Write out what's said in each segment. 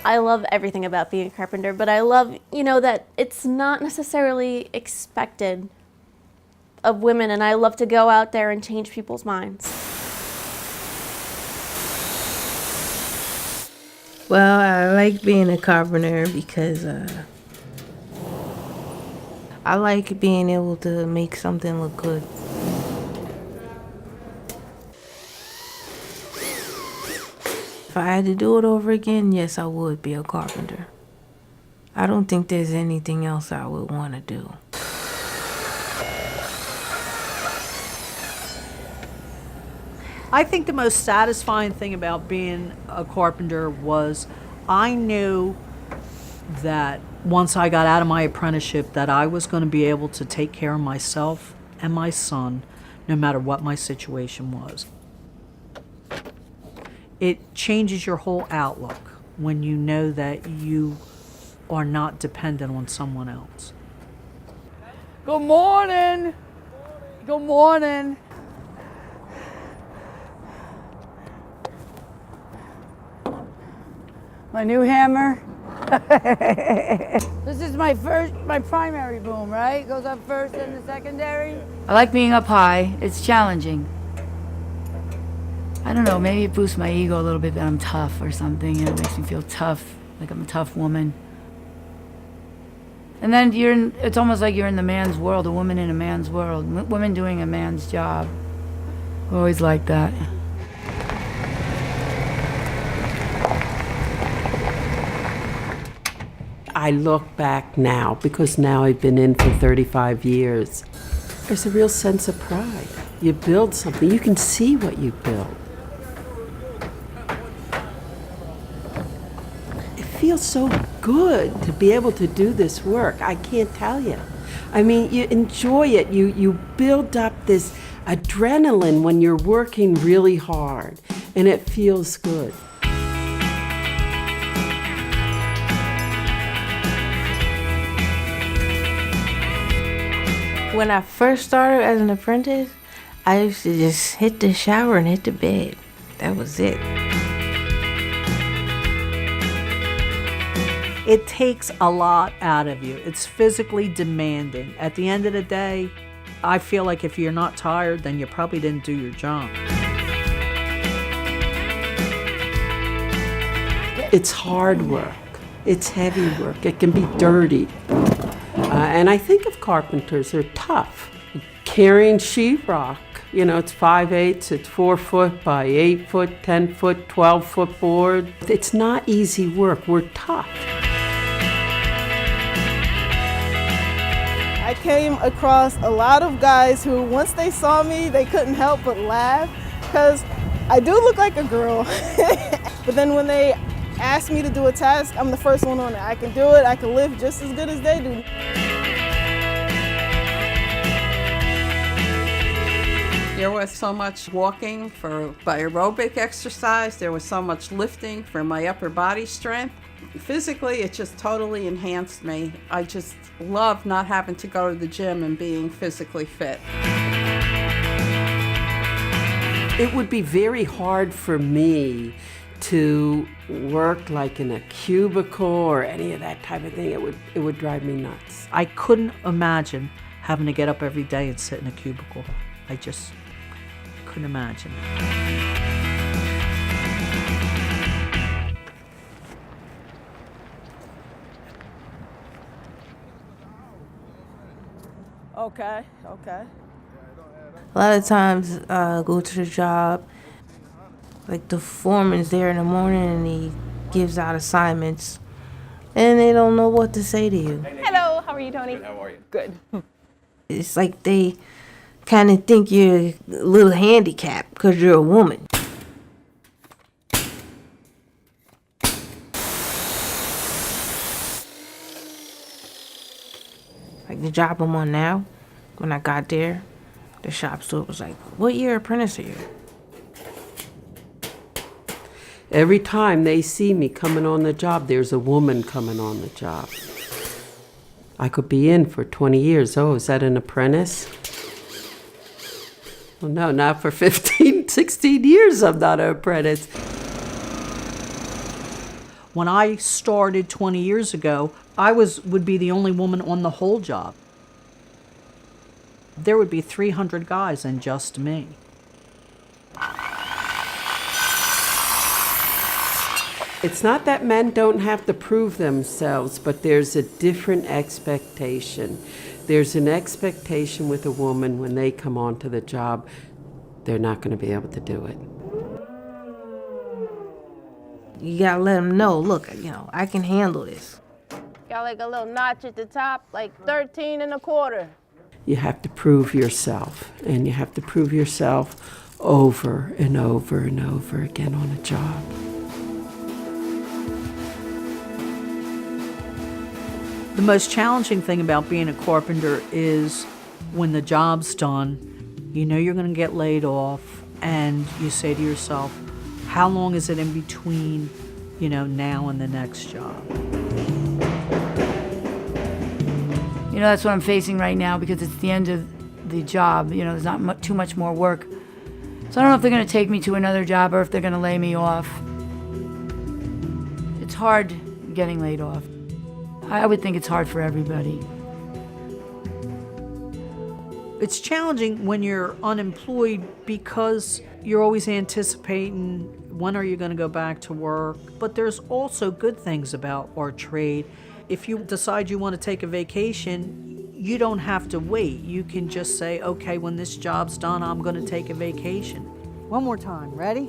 I love everything about being a carpenter, but I love, that it's not necessarily expected of women, and I love to go out there and change people's minds. Well, I like being a carpenter because I like being able to make something look good. If I had to do it over again, yes, I would be a carpenter. I don't think there's anything else I would want to do. I think the most satisfying thing about being a carpenter was I knew that once I got out of my apprenticeship that I was going to be able to take care of myself and my son no matter what my situation was. It changes your whole outlook when you know that you are not dependent on someone else. Good morning. Good morning. My new hammer. This is my primary boom, right? Goes up first and the secondary. I like being up high. It's challenging. I don't know, maybe it boosts my ego a little bit that I'm tough or something, and it makes me feel tough, like I'm a tough woman. And then it's almost like you're in the man's world, a woman in a man's world, women doing a man's job. Always like that. I look back now, because now I've been in for 35 years. There's a real sense of pride. You build something, you can see what you build. It feels so good to be able to do this work. I can't tell you. I mean, you enjoy it. You build up this adrenaline when you're working really hard, and it feels good. When I first started as an apprentice, I used to just hit the shower and hit the bed. That was it. It takes a lot out of you. It's physically demanding. At the end of the day, I feel like if you're not tired, then you probably didn't do your job. It's hard work. It's heavy work. It can be dirty. And I think of carpenters, they're tough. Carrying sheetrock, it's 5/8, it's 4 foot by 8 foot, 10 foot, 12 foot board. It's not easy work. We're tough. I came across a lot of guys who, once they saw me, they couldn't help but laugh because I do look like a girl. But then when they ask me to do a task, I'm the first one on it. I can do it. I can lift just as good as they do. There was so much walking for my aerobic exercise. There was so much lifting for my upper body strength. Physically, it just totally enhanced me. I just love not having to go to the gym and being physically fit. It would be very hard for me to work like in a cubicle or any of that type of thing. It would drive me nuts. I couldn't imagine having to get up every day and sit in a cubicle. I just couldn't imagine. Okay. A lot of times I go to the job, like the foreman's there in the morning and he gives out assignments and they don't know what to say to you. Hello, how are you, Tony? Good, how are you? Good. It's like they kind of think you're a little handicapped because you're a woman. Like the job I'm on now, when I got there, the shop steward was like, "What year apprentice are you?" Every time they see me coming on the job, there's a woman coming on the job. I could be in for 20 years. Oh, is that an apprentice? Well, no, not for 15, 16 years I'm not an apprentice. When I started 20 years ago, I would be the only woman on the whole job. There would be 300 guys and just me. It's not that men don't have to prove themselves, but there's a different expectation. There's an expectation with a woman when they come onto the job, they're not going to be able to do it. You gotta let them know, look, I can handle this. Got like a little notch at the top, like 13 and a quarter. You have to prove yourself, and you have to prove yourself over and over and over again on a job. The most challenging thing about being a carpenter is when the job's done, you know you're going to get laid off, and you say to yourself, how long is it in between, now and the next job? That's what I'm facing right now because it's the end of the job. There's not too much more work. So I don't know if they're going to take me to another job or if they're going to lay me off. It's hard getting laid off. I would think it's hard for everybody. It's challenging when you're unemployed because you're always anticipating when are you going to go back to work. But there's also good things about our trade. If you decide you want to take a vacation, you don't have to wait. You can just say, okay, when this job's done, I'm going to take a vacation. One more time, ready?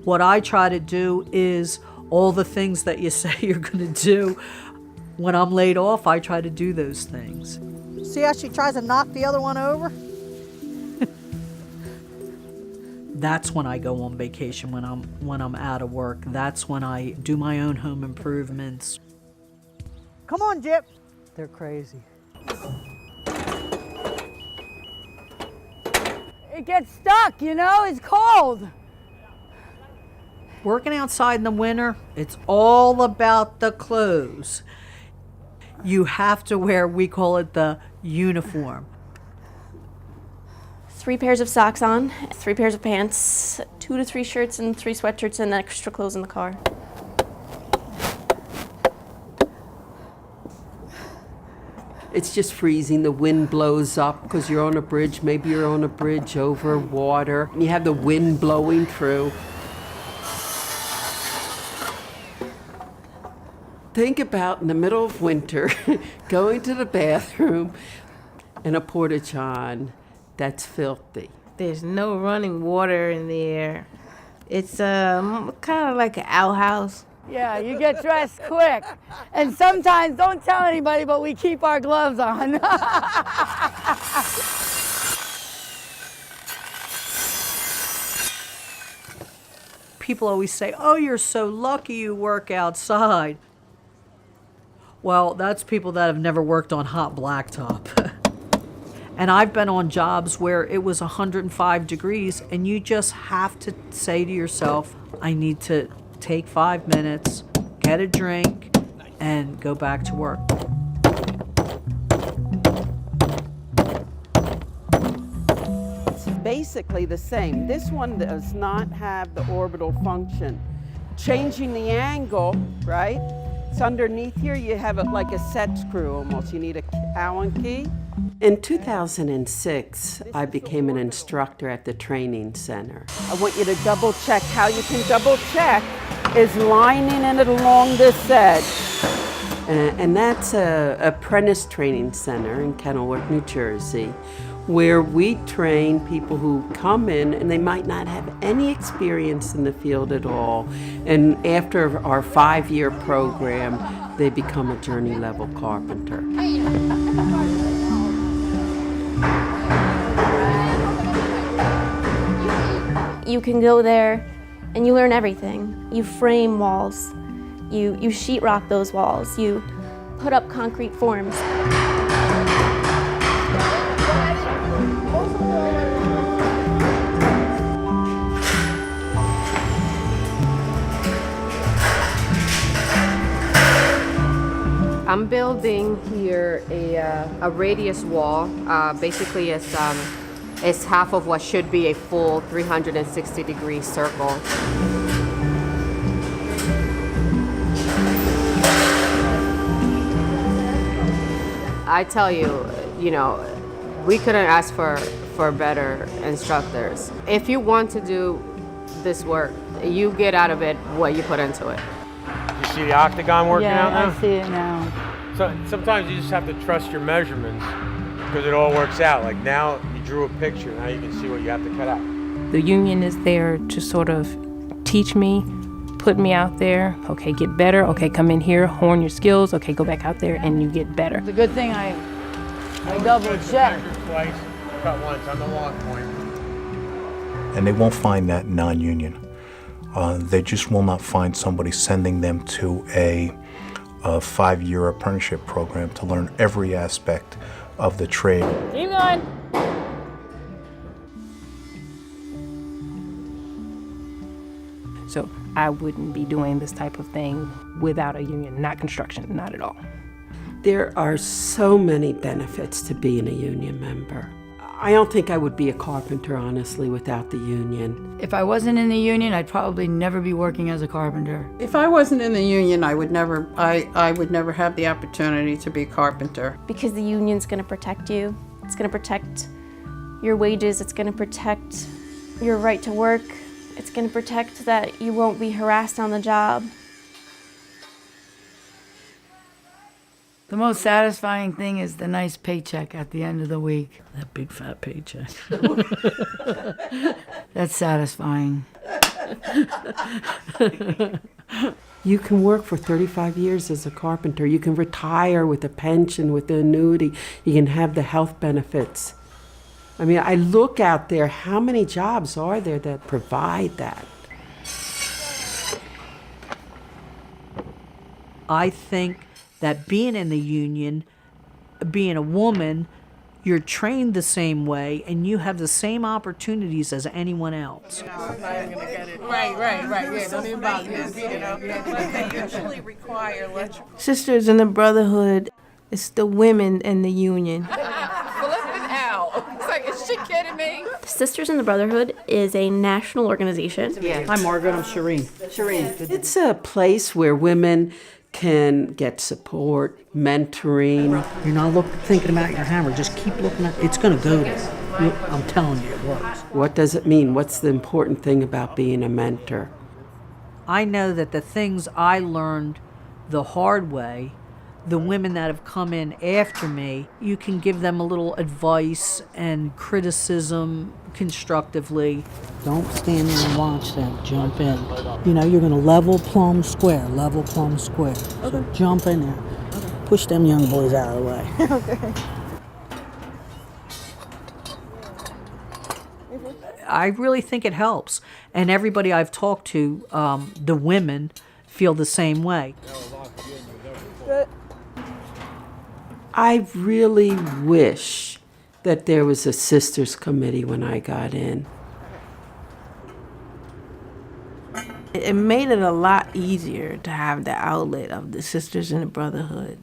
What I try to do is all the things that you say you're going to do. When I'm laid off, I try to do those things. See how she tries to knock the other one over? That's when I go on vacation, when I'm out of work. That's when I do my own home improvements. Come on, Jip. They're crazy. It gets stuck, it's cold. Working outside in the winter, it's all about the clothes. You have to wear, we call it the uniform. 3 pairs of socks on, 3 pairs of pants, 2 to 3 shirts and 3 sweatshirts and extra clothes in the car. It's just freezing. The wind blows up because you're on a bridge. Maybe you're on a bridge over water. And you have the wind blowing through. Think about in the middle of winter going to the bathroom in a porta-john that's filthy. There's no running water in there. It's kind of like an outhouse. Yeah, you get dressed quick. And sometimes, don't tell anybody, but we keep our gloves on. People always say, oh, you're so lucky you work outside. Well, that's people that have never worked on hot blacktop. And I've been on jobs where it was 105 degrees, and you just have to say to yourself, I need to take 5 minutes, get a drink, and go back to work. It's basically the same. This one does not have the orbital function. Changing the angle, right? It's underneath here. You have it like a set screw almost. You need a Allen key. In 2006, I became an instructor at the training center. I want you to double check. How you can double check is lining it along this edge. And that's a apprentice training center in Kenilworth, New Jersey, where we train people who come in and they might not have any experience in the field at all. And after our 5-year program, they become a journey level carpenter. You can go there and you learn everything. You frame walls, you sheetrock those walls, you put up concrete forms. I'm building here a radius wall. Basically, it's It's half of what should be a full 360-degree circle. I tell you, we couldn't ask for better instructors. If you want to do this work, you get out of it what you put into it. You see the octagon working out now? Yeah, I see it now. So sometimes you just have to trust your measurements because it all works out. Like now you drew a picture, now you can see what you have to cut out. The union is there to sort of teach me, put me out there. Okay, get better. Okay, come in here, hone your skills. Okay, go back out there and you get better. It's a good thing I double checked. Measure twice, cut once on the long point. And they won't find that non-union. They just will not find somebody sending them to a 5-year apprenticeship program to learn every aspect of the trade. Keep going. So I wouldn't be doing this type of thing without a union, not construction, not at all. There are so many benefits to being a union member. I don't think I would be a carpenter, honestly, without the union. If I wasn't in the union, I'd probably never be working as a carpenter. If I wasn't in the union, I would never have the opportunity to be a carpenter. Because the union's going to protect you. It's going to protect your wages. It's going to protect your right to work. It's going to protect that you won't be harassed on the job. The most satisfying thing is the nice paycheck at the end of the week. That big fat paycheck. That's satisfying. You can work for 35 years as a carpenter. You can retire with a pension, with the annuity. You can have the health benefits. I mean, I look out there, how many jobs are there that provide that? I think that being in the union, being a woman, you're trained the same way and you have the same opportunities as anyone else. Right. Yeah, don't even bother They usually require electrical. Sisters in the Brotherhood, it's the women in the union. Flipping out. It's like, is she kidding me? Sisters in the Brotherhood is a national organization. Hi, Margaret. I'm Shireen. It's a place where women can get support, mentoring. You're not thinking about your hammer. Just keep looking at it. It's going to go there. I'm telling you, it works. What does it mean? What's the important thing about being a mentor? I know that the things I learned the hard way, the women that have come in after me, you can give them a little advice and criticism constructively. Don't stand there and watch them. Jump in. You're going to level, plumb, square. So jump in there. Push them young boys out of the way. I really think it helps. And everybody I've talked to, the women, feel the same way. I really wish that there was a sisters committee when I got in. It made it a lot easier to have the outlet of the Sisters in the Brotherhood.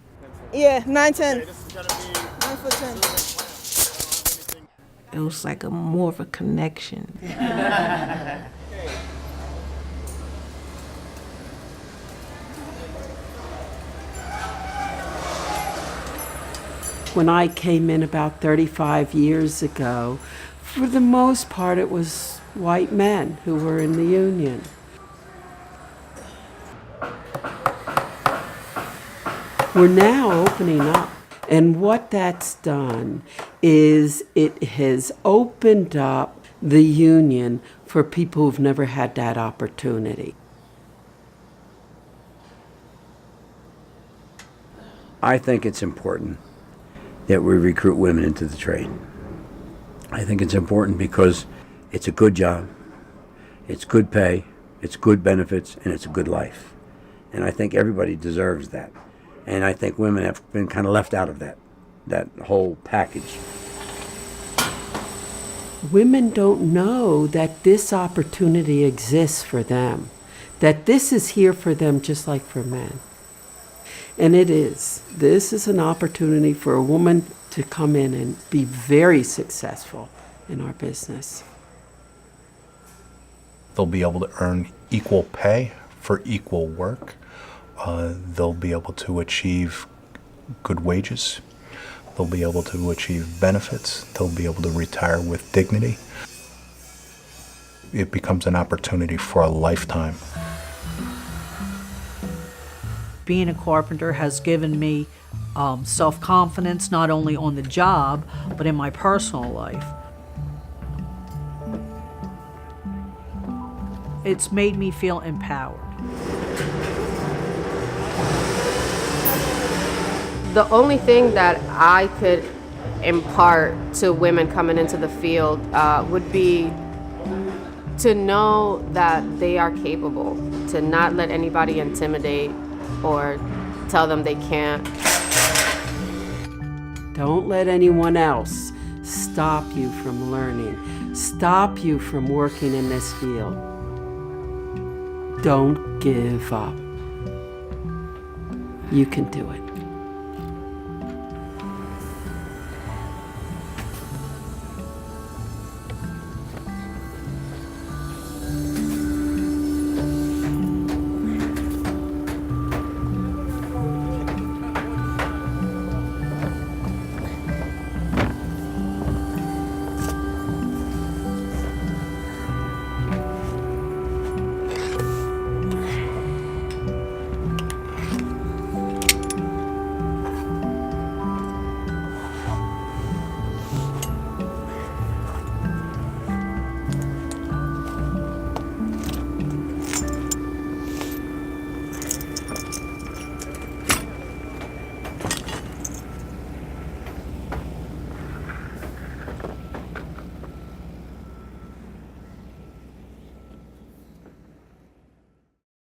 Yeah, 9'10". 9'10". It was like more of a connection. When I came in about 35 years ago, for the most part it was white men who were in the union. We're now opening up. And what that's done is it has opened up the union for people who've never had that opportunity. I think it's important that we recruit women into the trade. I think it's important because it's a good job, it's good pay, it's good benefits, and it's a good life. And I think everybody deserves that. And I think women have been kind of left out of that whole package. Women don't know that this opportunity exists for them, that this is here for them just like for men. And it is. This is an opportunity for a woman to come in and be very successful in our business. They'll be able to earn equal pay for equal work. They'll be able to achieve good wages. They'll be able to achieve benefits. They'll be able to retire with dignity. It becomes an opportunity for a lifetime. Being a carpenter has given me self-confidence, not only on the job, but in my personal life. It's made me feel empowered. The only thing that I could impart to women coming into the field would be to know that they are capable, to not let anybody intimidate or tell them they can't. Don't let anyone else stop you from learning, stop you from working in this field. Don't give up. You can do it.